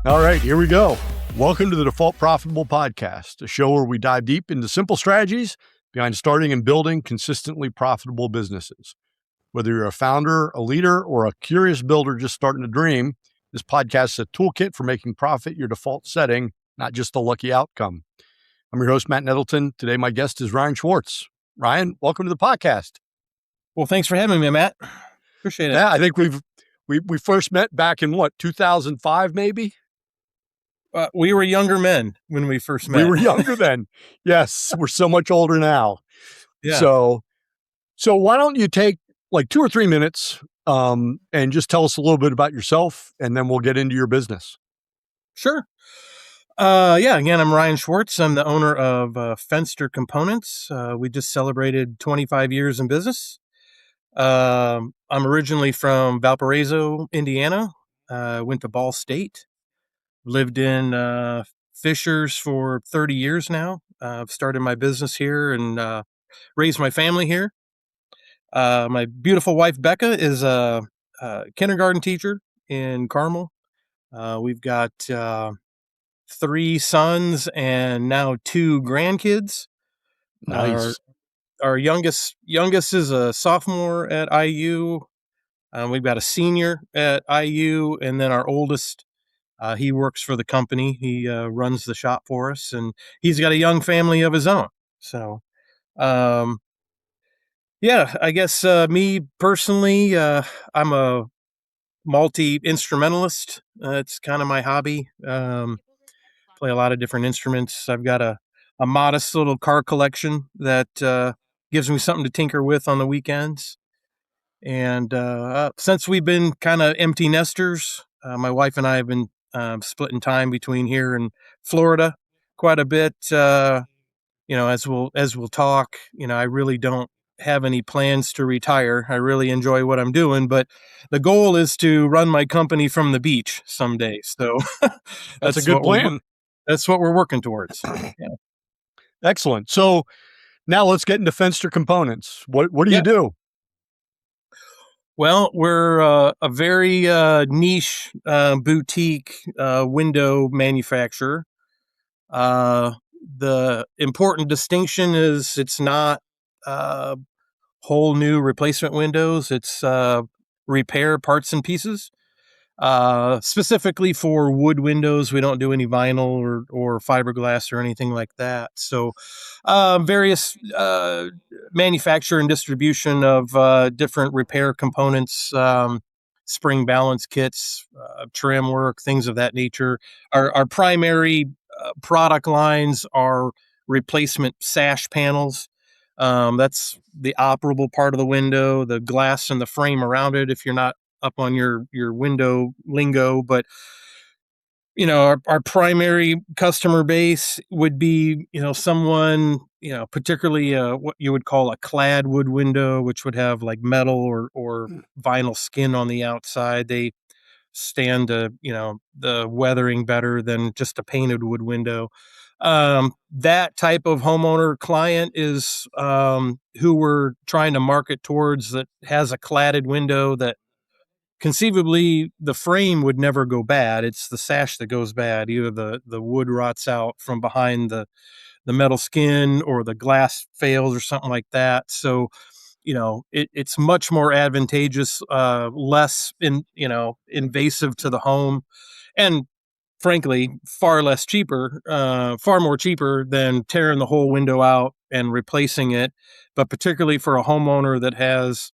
All right, here we go. Welcome to the Default Profitable Podcast, a show where we dive deep into simple strategies behind starting and building consistently profitable businesses. Whether you're a founder, a leader, or a curious builder just starting to dream, this podcast is a toolkit for making profit your default setting, not just a lucky outcome. I'm your host, Matt Nettleton. Today, my guest is Ryan Schwartz. Ryan, welcome to the podcast. Well, thanks for having me, Matt. Appreciate it. Yeah, I think we first met back in 2005, maybe? We were younger men when we first met. We were younger then. Yes, we're so much older now. Yeah. So why don't you take like 2 or 3 minutes and just tell us a little bit about yourself, and then we'll get into your business. Sure. Again, I'm Ryan Schwartz. I'm the owner of Fenster Components. We just celebrated 25 years in business. I'm originally from Valparaiso, Indiana. Went to Ball State. Lived in Fishers for 30 years now. I've started my business here and raised my family here. My beautiful wife, Becca, is a kindergarten teacher in Carmel. We've got 3 sons and now 2 grandkids. Nice. Our youngest is a sophomore at IU. We've got a senior at IU, and then our oldest, he works for the company. He runs the shop for us, and he's got a young family of his own. So, I guess me personally, I'm a multi-instrumentalist. It's kind of my hobby. Play a lot of different instruments. I've got a modest little car collection that gives me something to tinker with on the weekends. And since we've been kind of empty nesters, my wife and I have been splitting time between here and Florida quite a bit. As we'll talk, I really don't have any plans to retire. I really enjoy what I'm doing, but the goal is to run my company from the beach someday. So that's a good plan. That's what we're working towards. Yeah. Excellent. So now let's get into Fenster Components. What do you do? Well, we're a very niche boutique window manufacturer. The important distinction is it's not whole new replacement windows. It's repair parts and pieces. Specifically for wood windows, we don't do any vinyl or fiberglass or anything like that. So various manufacture and distribution of different repair components, spring balance kits, trim work, things of that nature. Our primary product lines are replacement sash panels. That's the operable part of the window, the glass and the frame around it, if you're not up on your window lingo. But our primary customer base would be someone particularly what you would call a clad-wood window, which would have like metal or vinyl skin on the outside. They stand the weathering better than just a painted wood window. That type of homeowner client is who we're trying to market towards, that has a cladded window that conceivably the frame would never go bad. It's the sash that goes bad. Either the wood rots out from behind the metal skin, or the glass fails or something like that. So, it's much more advantageous, less invasive to the home, and frankly, far more cheaper than tearing the whole window out and replacing it. But particularly for a homeowner that has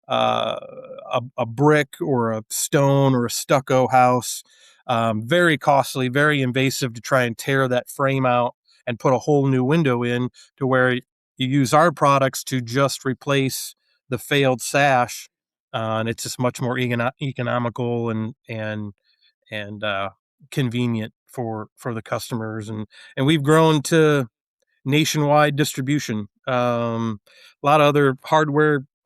a brick or a stone or a stucco house, very costly, very invasive to try and tear that frame out and put a whole new window in, to where you use our products to just replace the failed sash. And it's just much more economical and convenient for the customers. And we've grown to nationwide distribution. A lot of other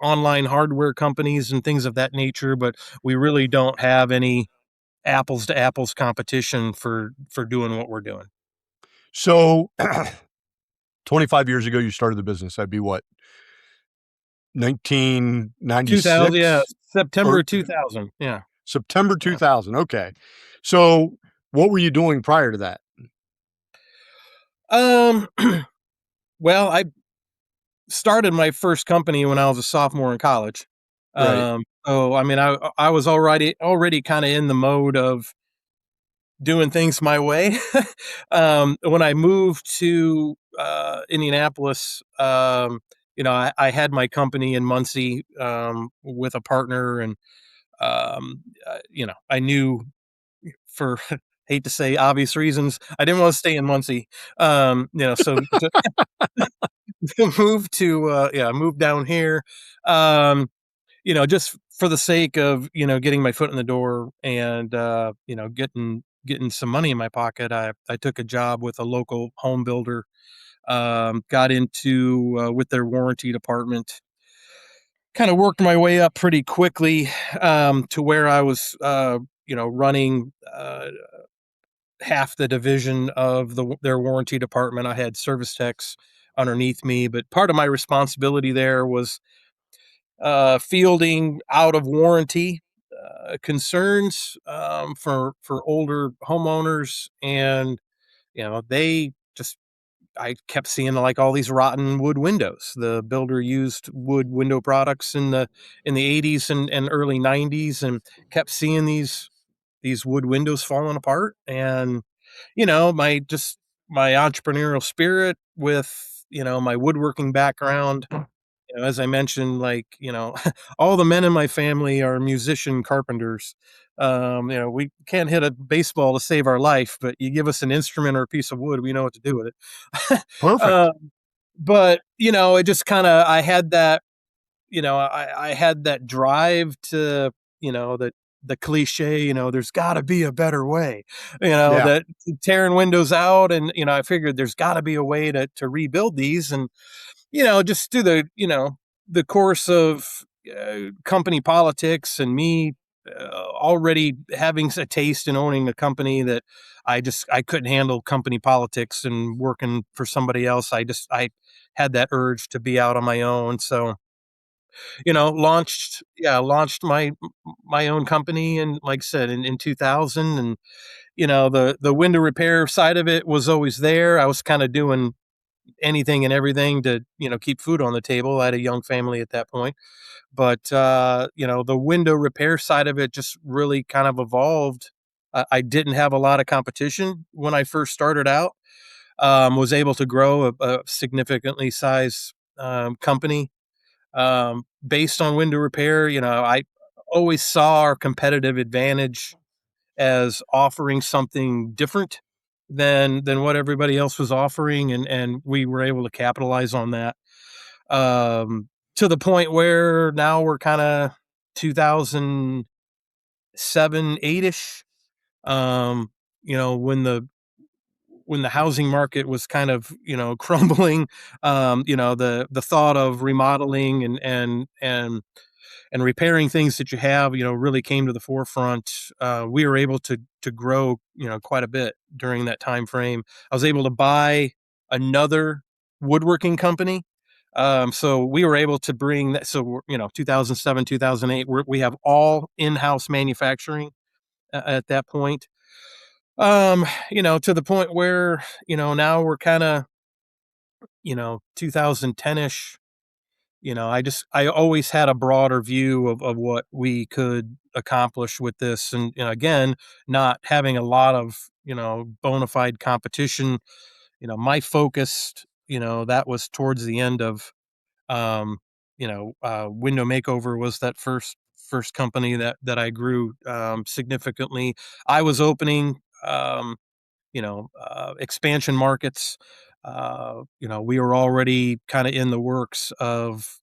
online hardware companies and things of that nature, but we really don't have any apples to apples competition for doing what we're doing. So 25 years ago, you started the business. That'd be what? 2000, yeah, 1996 September or 2000, yeah. September Yeah. 2000. Okay. So what were you doing prior to that? Um, well, I started my first company when I was a sophomore in college. Right. So I mean, I was already kind of in the mode of doing things my way. When I moved to Indianapolis, I had my company in Muncie with a partner, and I knew for hate to say obvious reasons, I didn't want to stay in Muncie. So to move to move down here. Um, just for the sake of, getting my foot in the door and, getting some money in my pocket, I took a job with a local home builder, got into, with their warranty department, kind of worked my way up pretty quickly, to where I was, running, half the division of their warranty department. I had service techs underneath me, but part of my responsibility there was fielding out of warranty concerns for older homeowners, and they just I kept seeing like all these rotten wood windows. The builder used wood window products in the 80s and early 90s, and kept seeing these wood windows falling apart. And my entrepreneurial spirit with my woodworking background, as I mentioned, like, all the men in my family are musician carpenters. We can't hit a baseball to save our life, but you give us an instrument or a piece of wood, we know what to do with it. Perfect. uh, but it just kind of, I had that drive to, the cliche, there's got to be a better way, Yeah. that tearing windows out, and I figured there's got to be a way to rebuild these. And just through the course of company politics, and me already having a taste in owning a company, that I couldn't handle company politics and working for somebody else. I had that urge to be out on my own. So launched my own company, and like I said, in 2000. And the window repair side of it was always there. I was kind of doing anything and everything to keep food on the table. I had a young family at that point, but the window repair side of it just really kind of evolved. I didn't have a lot of competition when I first started out. Was able to grow a significantly sized company based on window repair. I always saw our competitive advantage as offering something different than what everybody else was offering, and we were able to capitalize on that, to the point where now we're kind of 2007, 8ish. When the housing market was kind of crumbling, the thought of remodeling and repairing things that you have, really came to the forefront. We were able to grow, quite a bit during that time frame. I was able to buy another woodworking company. So we were able to bring that. So, 2007, 2008, we have all in-house manufacturing at that point. To the point where, now we're kind of, 2010ish. I always had a broader view of what we could accomplish with this. And, again, not having a lot of, bona fide competition, my focus, that was towards the end of, Window Makeover was that first company that I grew, significantly. I was opening, expansion markets. We were already kind of in the works of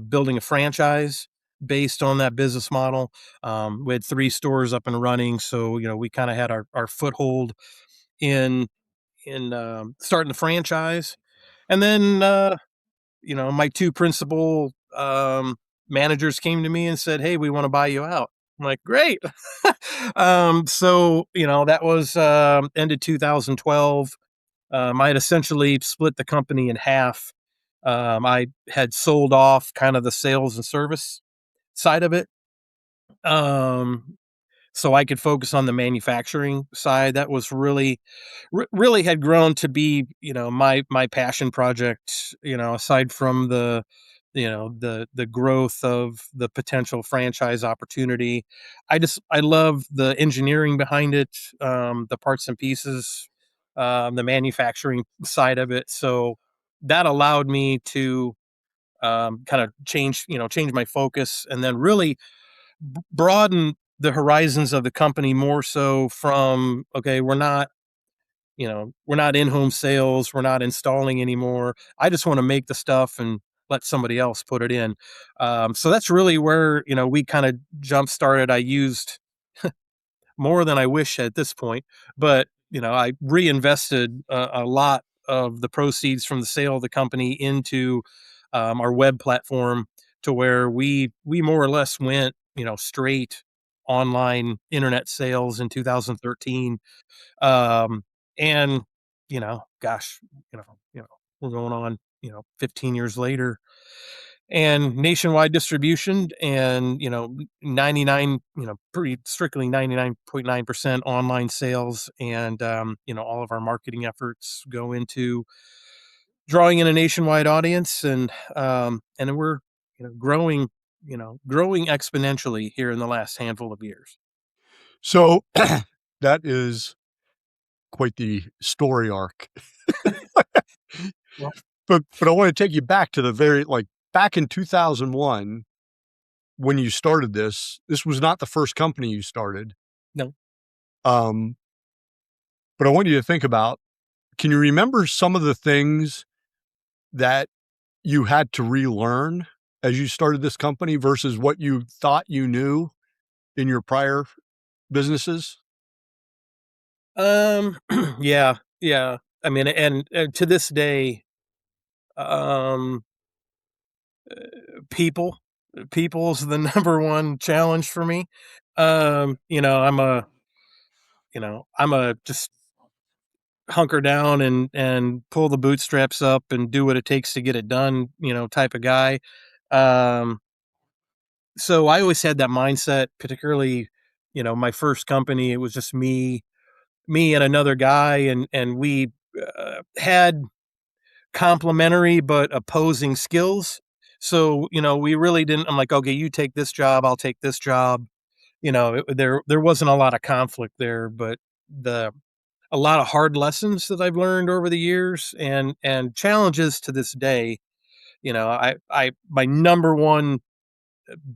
building a franchise based on that business model. We had 3 stores up and running, so we kind of had our foothold in starting the franchise. And then my 2 principal managers came to me and said, "Hey, we want to buy you out." I'm like, "Great!" So that was ended 2012. I had essentially split the company in half I had sold off kind of the sales and service side of it. Um, so I could focus on the manufacturing side. That was really had grown to be, my passion project, aside from the growth of the potential franchise opportunity. I love the engineering behind it, the parts and pieces, the manufacturing side of it. So that allowed me to kind of change my focus, and then really broaden the horizons of the company more so from, okay, we're not in-home sales, we're not installing anymore. I just want to make the stuff and let somebody else put it in. So that's really where, we kind of jump started. I used more than I wish at this point, but I reinvested a lot of the proceeds from the sale of the company into our web platform, to where we more or less went, straight online internet sales in 2013. um and gosh, we're going on 15 years later, and nationwide distribution, and 99, pretty strictly 99.9% online sales. And all of our marketing efforts go into drawing in a nationwide audience, and we're growing exponentially here in the last handful of years. So that is quite the story arc. Well, But I wanna take you back to the very back in 2001 when you started this was not the first company you started. no. Um, but I want you to think about, can you remember some of the things that you had to relearn as you started this company versus what you thought you knew in your prior businesses? Um, yeah, yeah. I mean, and to this day, um, people, people's the number one challenge for me. I'm a just hunker down and pull the bootstraps up and do what it takes to get it done, type of guy. Um, so I always had that mindset, particularly, my first company. It was just me and another guy, and we had complementary but opposing skills. So, we really didn't. I'm like, okay, you take this job, I'll take this job. There wasn't a lot of conflict there, but the a lot of hard lessons that I've learned over the years, and challenges to this day. I my number one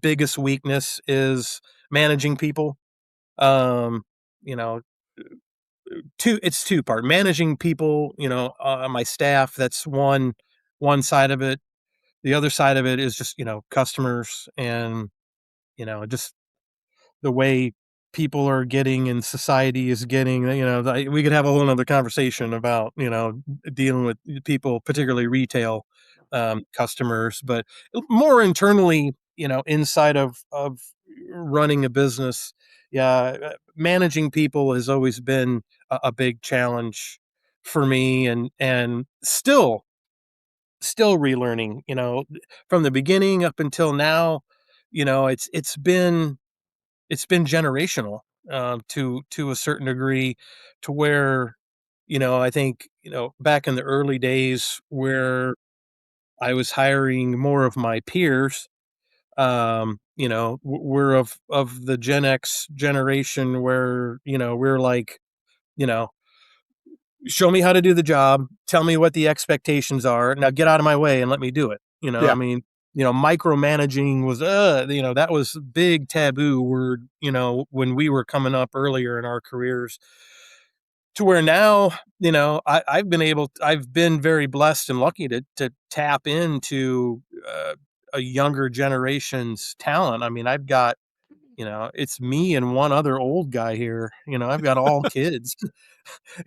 biggest weakness is managing people. Um, you know, it's two part managing people. My staff. That's one side of it. The other side of it is just customers, and just the way people are getting and society is getting. We could have a whole other conversation about dealing with people, particularly retail customers, but more internally, inside of running a business. Yeah, managing people has always been a big challenge for me, and still relearning, from the beginning up until now. It's been generational, to a certain degree, to where I think back in the early days where I was hiring more of my peers. We're of the Gen X generation, where we're like, you know show me how to do the job, tell me what the expectations are, now get out of my way and let me do it. I Yeah. mean, micromanaging was, that was big taboo word, when we were coming up earlier in our careers, to where now, I've been very blessed and lucky to tap into a younger generation's talent. I mean, I've got, it's me and one other old guy here. I've got all kids.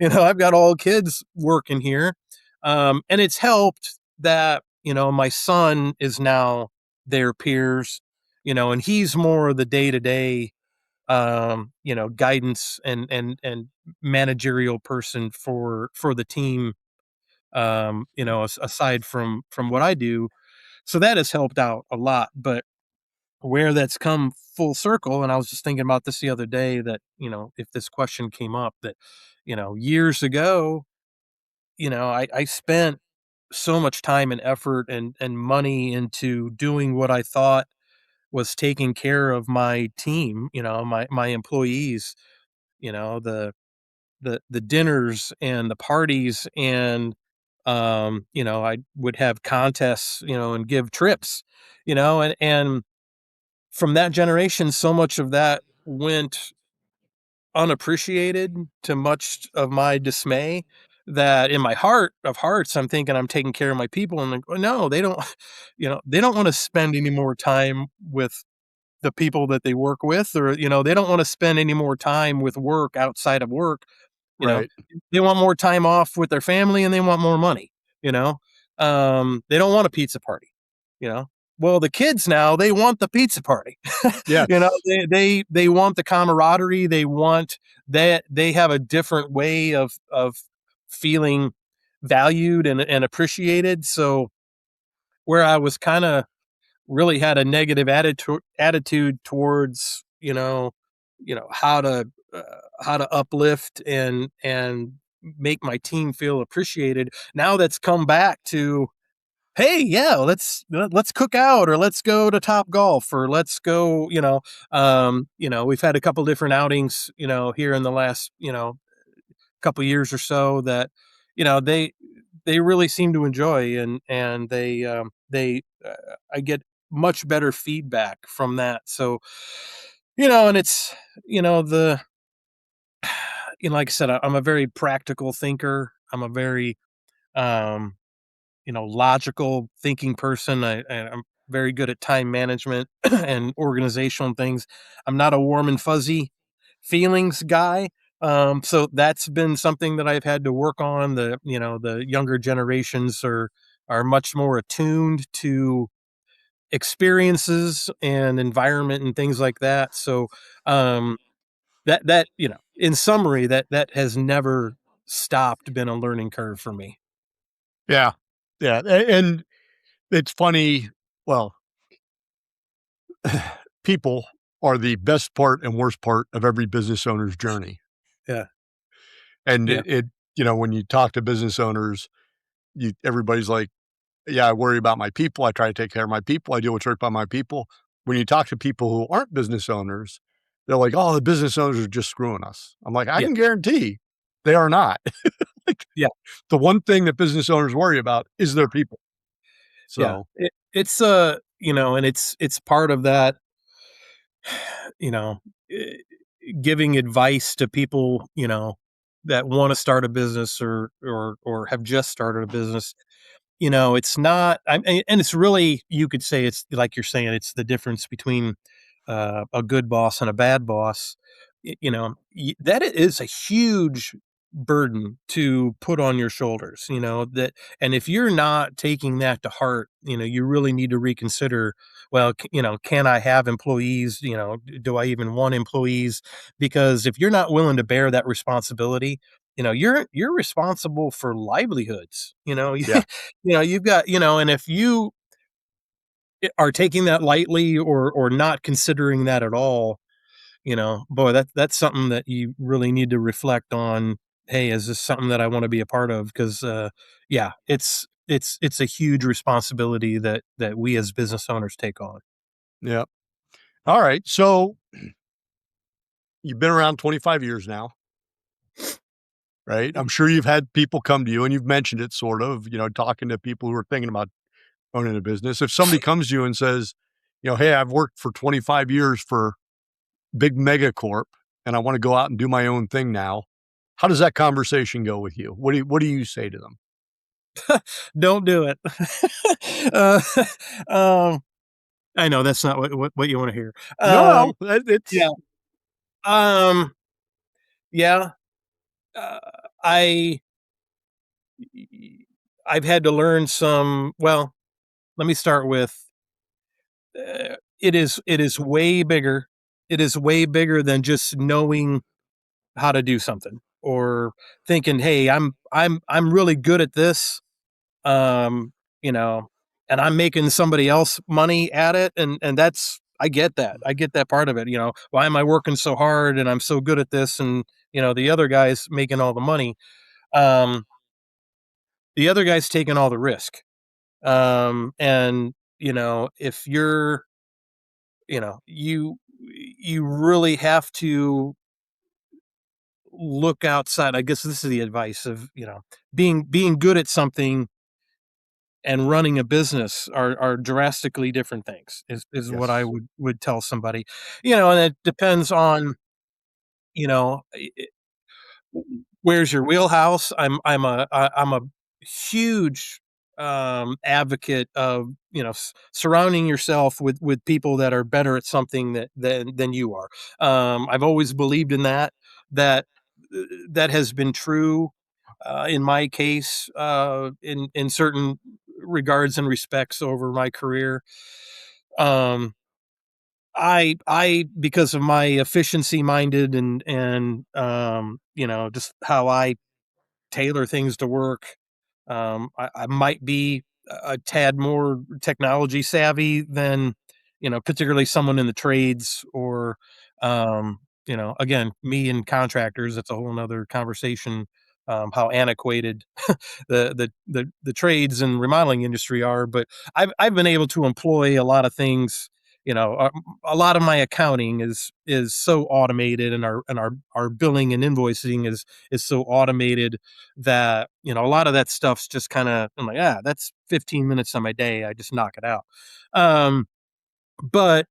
I've got all kids working here. And it's helped that, my son is now their peers, and he's more of the day to day, guidance and managerial person for the team. aside from what I do. So that has helped out a lot. But where that's come full circle, and I was just thinking about this the other day, that, if this question came up, that, years ago, I spent so much time and effort and money into doing what I thought was taking care of my team, my employees, the dinners and the parties, and I would have contests, and give trips, and from that generation, so much of that went unappreciated, to much of my dismay, that in my heart of hearts, I'm thinking I'm taking care of my people, and like, "Oh, no, they don't," they don't want to spend any more time with the people that they work with, or, they don't want to spend any more time with work outside of work. You know, Right. they want more time off with their family, and they want more money, you know? They don't want a pizza party, you know? Well, the kids now, they want the pizza party. Yes. They want the camaraderie, they want that, they have a different way of feeling valued and appreciated. So where I was kinda really had a negative attitude towards, uh, how to uplift and make my team feel appreciated. Now that's come back to, hey, yeah, let's cook out, or let's go to Top Golf, or let's go, we've had a couple different outings, here in the last, couple years or so, that, they really seem to enjoy, and I get much better feedback from that. So, and it's, the like I said, I'm a very practical thinker. I'm a very, um, logical thinking person. I'm very good at time management and organizational things. I'm not a warm and fuzzy feelings guy. So that's been something that I've had to work on. The younger generations are much more attuned to experiences and environment and things like that. So, um, in summary, that has never stopped been a learning curve for me. Yeah. Yeah. And it's funny. Well, people are the best part and worst part of every business owner's journey. Yeah. And Yeah. when you talk to business owners, everybody's like, yeah, I worry about my people. I try to take care of my people. I deal with work by my people. When you talk to people who aren't business owners, they're like, oh, the business owners are just screwing us. I'm like, I Yeah. can guarantee they are not. Like, Yeah. the one thing that business owners worry about is their people. Yeah. So, It's and it's part of that, you know, eh, giving advice to people, that want to start a business, or have just started a business. It's not, and it's really, you could say, it's like you're saying, it's the difference between a good boss and a bad boss. That is a huge burden to put on your shoulders, that, and if you're not taking that to heart, you really need to reconsider, well, can I have employees? Do I even want employees? Because if you're not willing to bear that responsibility, you're responsible for livelihoods, yeah. you've got, and if you are taking that lightly, or not considering that at all, boy, that's something that you really need to reflect on. Hey, is this something that I want to be a part of? Because yeah, it's a huge responsibility that we as business owners take on. Yeah. All right. So you've been around 25 years now, right? I'm sure you've had people come to you and you've mentioned it sort of, talking to people who are thinking about owning a business. If somebody comes to you and says, hey, I've worked for 25 years for big mega corp and I want to go out and do my own thing now, how does that conversation go with you? What do you say to them? Don't do it. uh, um, I know that's not what you want to hear. No, Yeah. it's Um, yeah. Uh, I I've had to learn some. Well, let me start with, it is way bigger. It is way bigger than just knowing how to do something. or thinking, hey, I'm really good at this, um, you know, and I'm making somebody else money at it, and that's I get that. I get that part of it. Why am I working so hard and I'm so good at this, and the other guy's making all the money. Um, the other guy's taking all the risk. And if you really have to look outside. I guess this is the advice of, being good at something and running a business are drastically different things, is what I Yes. would tell somebody. And it depends on, you know, where's your wheelhouse. I'm a huge advocate of, surrounding yourself with people that are better at something than you are. I've always believed in that that has been true in my case, in certain regards and respects over my career. Um, I because of my efficiency minded and just how I tailor things to work. I might be a tad more technology savvy than, particularly someone in the trades or, again, me and contractors. It's a whole nother conversation. How antiquated the trades and remodeling industry are, but I've been able to employ a lot of things. A lot of my accounting is so automated, and our billing and invoicing is so automated that, a lot of that stuff's just kind of, I'm like, that's 15 minutes on my day. I just knock it out. But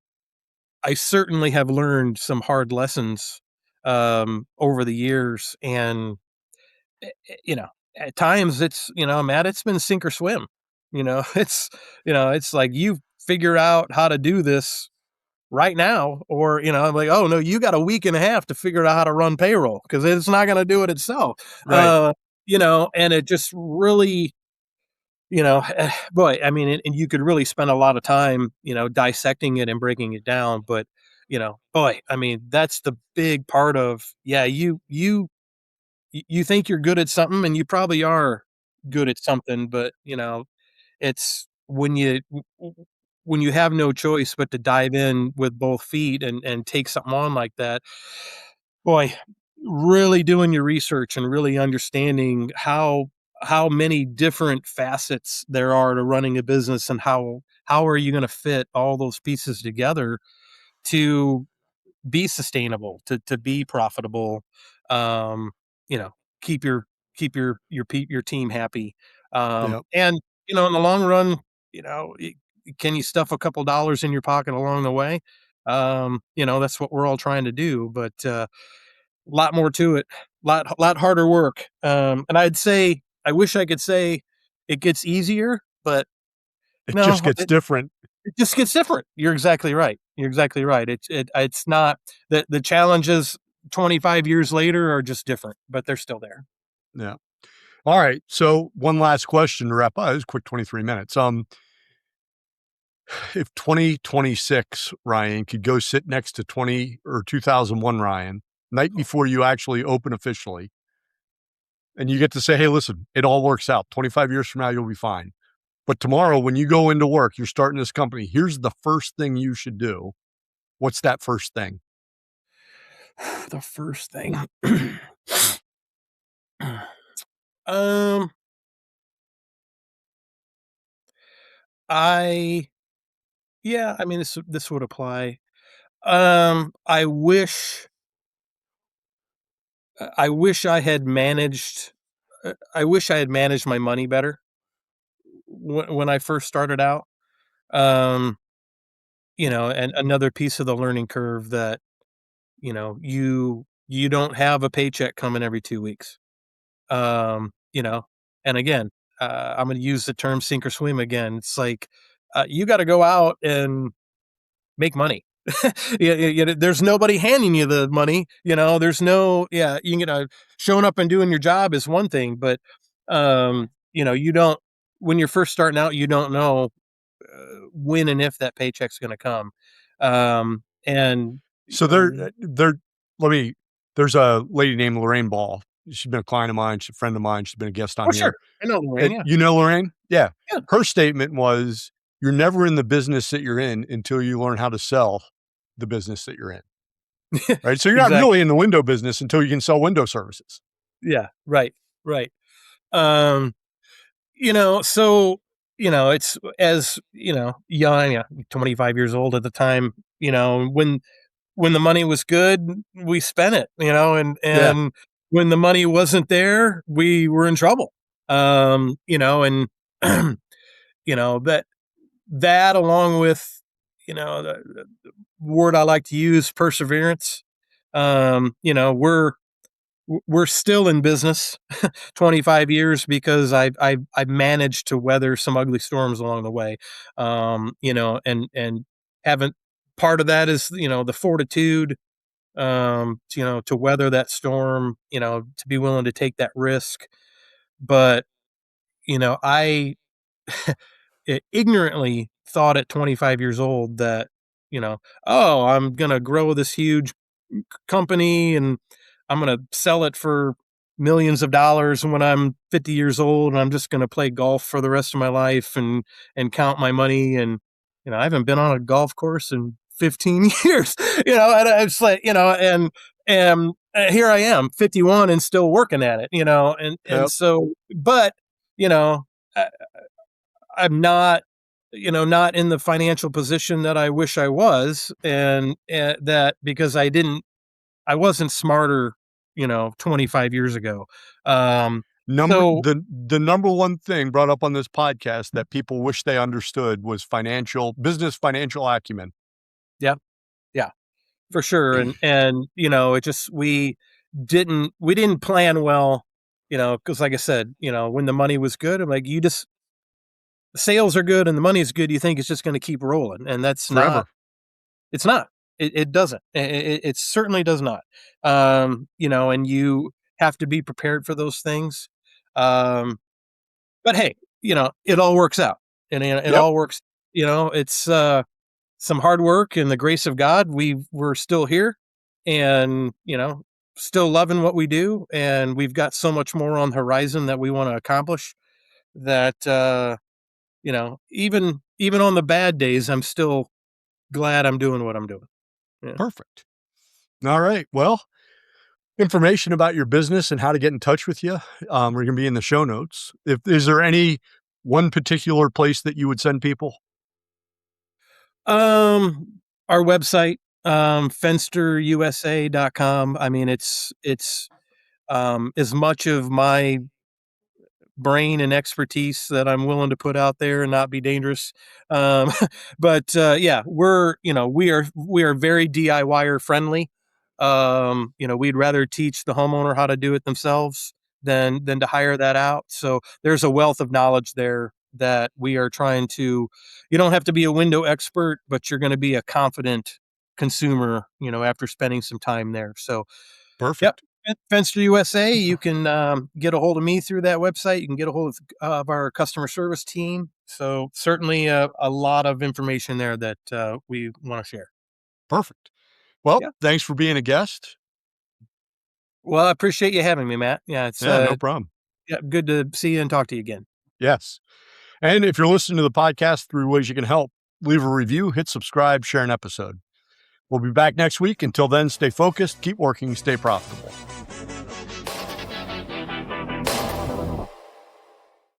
I certainly have learned some hard lessons over the years. And, at times it's, Matt, it's been sink or swim. It's like you figure out how to do this right now, or I'm like, oh no, you got a week and a half to figure out how to run payroll because it's not going to do it itself. Right. And it just really, boy, I mean, and you could really spend a lot of time, dissecting it and breaking it down. But, boy, I mean, that's the big part of, yeah, you think you're good at something, and you probably are good at something, but, it's when you have no choice but to dive in with both feet and take something on like that. Boy, really doing your research and really understanding how many different facets there are to running a business, and how are you going to fit all those pieces together to be sustainable, to be profitable, um, you know, keep your team happy. Yep. And in the long run, you know, y- can you stuff a couple dollars in your pocket along the way? That's what we're all trying to do, but a lot more to it, lot harder work. And I wish I could say it gets easier, but It just no, gets different. it just gets different. You're exactly right. You're exactly right. It's not the challenges 25 years later are just different, but they're still there. Yeah. All right. So one last question to wrap up. It was a quick 23 minutes. If 2026 Ryan could go sit next to 20 or 2001 Ryan, night before you actually open officially, and you get to say, hey, listen, it all works out. 25 years from now, you'll be fine. But tomorrow, when you go into work, you're starting this company. Here's the first thing you should do. What's that first thing? The first thing. um, I yeah, I mean this would apply. I wish I had managed. I wish I had managed my money better when I first started out. Um, and another piece of the learning curve that you don't have a paycheck coming every 2 weeks. Um, you know, and again, I'm going to use the term sink or swim again. It's like you got to go out and make money. There's nobody handing you the money. There's no, yeah, showing up and doing your job is one thing, but you don't, when you're first starting out, you don't know when and if that paycheck's going to come. And, So let me, there's a lady named Lorraine Ball. she's been a client of mine. She's a friend of mine. She's been a guest Oh, on sure. here. I know Lorraine. Yeah. You know Lorraine? Yeah. Yeah. Her statement was, you're never in the business that you're in until you learn how to sell the business that you're in. Right. So you're not Exactly. really in the window business until you can sell window services. Yeah. Right. Right. Um, so, it's as, young, 25 years old at the time, when the money was good, we spent it, Yeah. and when the money wasn't there, we were in trouble. And that along with, the word I like to use, perseverance. We're still in business 25 years because I've managed to weather some ugly storms along the way. And haven't part of that is, the fortitude, to weather that storm, to be willing to take that risk. But, I ignorantly thought at 25 years old that, you know, oh, I'm going to grow this huge company and I'm going to sell it for millions of dollars when I'm 50 years old, and I'm just going to play golf for the rest of my life and count my money. And, I haven't been on a golf course in 15 years, and it's like, and here I am 51 and still working at it, and Yep. so, but, you know, I, I'm not, not in the financial position that I wish I was. And that because I wasn't smarter, 25 years ago. So The number one thing brought up on this podcast that people wish they understood was financial acumen. yeah, yeah, for sure. And, it just, we didn't plan well, cause like I said, when the money was good, I'm like, the sales are good and the money is good. You think it's just going to keep rolling. And that's not, Forever. it's not, it doesn't, it certainly does not. And you have to be prepared for those things. But hey, it all works out, and it Yep. all works, it's, some hard work and the grace of God. We're still here and, still loving what we do. And we've got so much more on the horizon that we want to accomplish that, even on the bad days, I'm still glad I'm doing what I'm doing. Yeah. Perfect. All right. Well, information about your business and how to get in touch with you, are going to be in the show notes. Is there any one particular place that you would send people? Our website, fensterusa.com. I mean, it's as much of my brain and expertise that I'm willing to put out there and not be dangerous. Um, but yeah, we are very DIYer friendly. We'd rather teach the homeowner how to do it themselves than to hire that out. So there's a wealth of knowledge there that we are trying to. You don't have to be a window expert, but you're going to be a confident consumer, after spending some time there. So, yep. Perfect. Fenster USA, you can get a hold of me through that website. You can get a hold of our customer service team. So certainly a lot of information there that we want to share. Perfect. Well, Yeah. thanks for being a guest. Well, I appreciate you having me, Matt. Yeah, it's Yeah, no problem. yeah, good to see you and talk to you again. Yes. And if you're listening to the podcast through ways you can help, leave a review, hit subscribe, share an episode. We'll be back next week. Until then, stay focused, keep working, stay profitable.